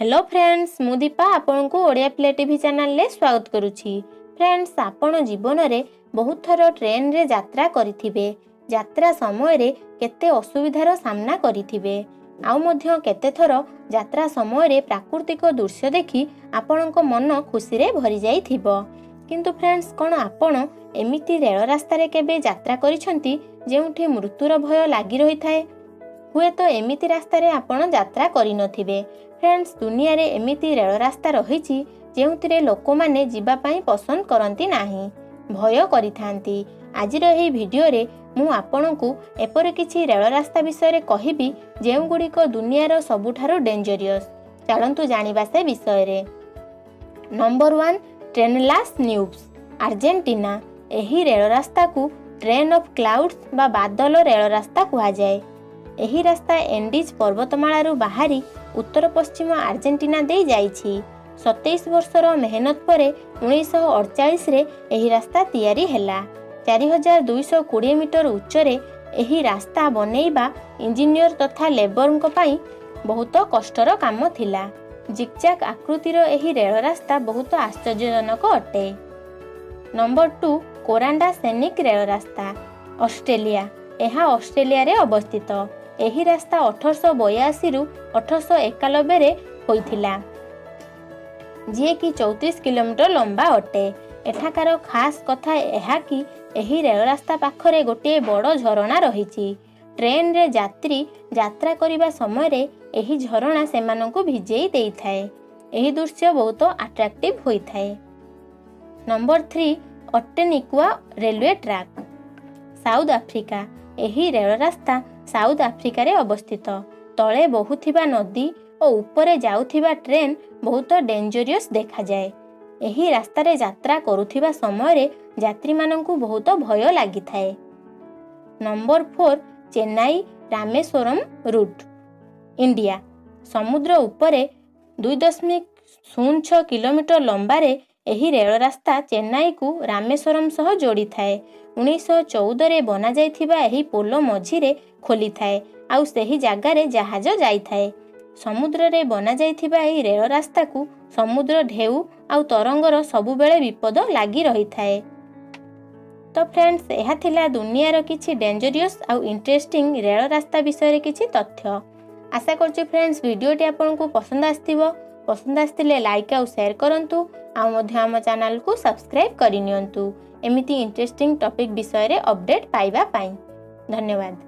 Hello friends, मु दीपा आपन को ओडिया प्ले टीवी चैनल ले स्वागत करुछि। फ्रेंड्स, आपन जीवन रे बहुत थर ट्रेन रे यात्रा करिथिबे। यात्रा समय रे केते असुविधार सामना करिथिबे। आउ मध्य केते थर यात्रा समय रे प्राकृतिक दृश्य देखि आपन को मन खुशी रे भरि जाइथिबो। किंतु फ्रेंड्स, कोन आपन एमिति रेल रास्ता रे केबे यात्रा करिसंती जेउठी मृत्युर भय लागि रही थाए? हुए तो एमिति रास्ता रे आपन यात्रा करि नथिबे। फ्रेंड्स, दुनिया रे एमिति रेल रास्ता रहिछि जेउथिरे लोक माने जीवा पई पसंद करंती नाही, भय करिथांती। आजिर एही वीडियो रे मु आपन को एपर किछि रेल रास्ता विषय रे कहिबी जेउ गुडी को दुनिया रो सबुठारो डेंजरियस। चलंतु जानिबा से विषय रे। नंबर 1, ट्रेनलास न्यूब्स, अर्जेंटीना। एही रेल रास्ता को ट्रेन ऑफ क्लाउड्स बा बादल रेल रास्ता कहा जाए। एही रास्ता एंडीज पर्वतमाला रु बाहरी उत्तर पश्चिम अर्जेंटीना दे जाइछि। 27 वर्षर मेहनत परे 1948 रे एही रास्ता तैयारी हैला। 4220 मीटर उच्चरे एही रास्ता बनेइबा इंजीनियर तथा लेबर को पाई बहुत कष्टर काम थिला। जिगजैग आकृतिर एही रेल रास्ता बहुत आश्चर्यजनक अटे। नंबर 2, कोरांडा सैनिक रेल रास्ता, ऑस्ट्रेलिया। यह ऑस्ट्रेलिया रे अवस्थित। एही रास्ता 1882 रु 1891 रे होइथिला, जे कि 34 किलोमीटर लंबा अटे। एठाकार खास कथा एहा कि एही रेल रास्ता पाखरे गोटे बड़ झरणा रहिछि। ट्रेन रे यात्री यात्रा करिबा समय रे एही झरणा सेमानंकु भिजेई देइथाए। एही दृश्य बहुत अट्रैक्टिव होइथाए। नंबर 3, अटेनिकुआ रेलवे ट्रैक, साउथ अफ्रीका। एही रेल रास्ता साउथ अफ्रीका रे अवस्थित। तले बहुथिबा नदी और ऊपरे जाउथिबा ट्रेन बहुत डेंजरियस देखा जाए। एही रास्ता रे यात्रा करुथिबा समय रे यात्री माननकु बहुत भय लागि थाए। Number 4, Chennai Rameswaram route, India. समुद्र ऊपरे 2.06 किलोमीटर लंबा रे एही रेल रास्ता चेन्नई को रामेश्वरम सह जोड़ी थाए। 1914 रे बना जाइथिबा एही पोलो मझिरे खोली थाए आउ सेही जागा रे जहाज जाई थाए। समुद्र रे बना जाइथिबा एही रेल रास्ता को समुद्र ढेउ आउ तरंगर सबु बेले विपद लागि रही थाए। तो फ्रेंड्स, यह थिला दुनिया रो किछि डेंजरियस आउ इंटरेस्टिंग रेल रास्ता विषय रे किछि तथ्य। आशा करछि फ्रेंड्स वीडियोटी आपन को पसंद आस्थिबो। पसंद आस्थिले लाइक आउ शेयर करंतु आउ मध्य आम चैनल को सब्सक्राइब करि नियंतु एमिति इंटरेस्टिंग टॉपिक विषय रे अपडेट पाइबा पाई। धन्यवाद।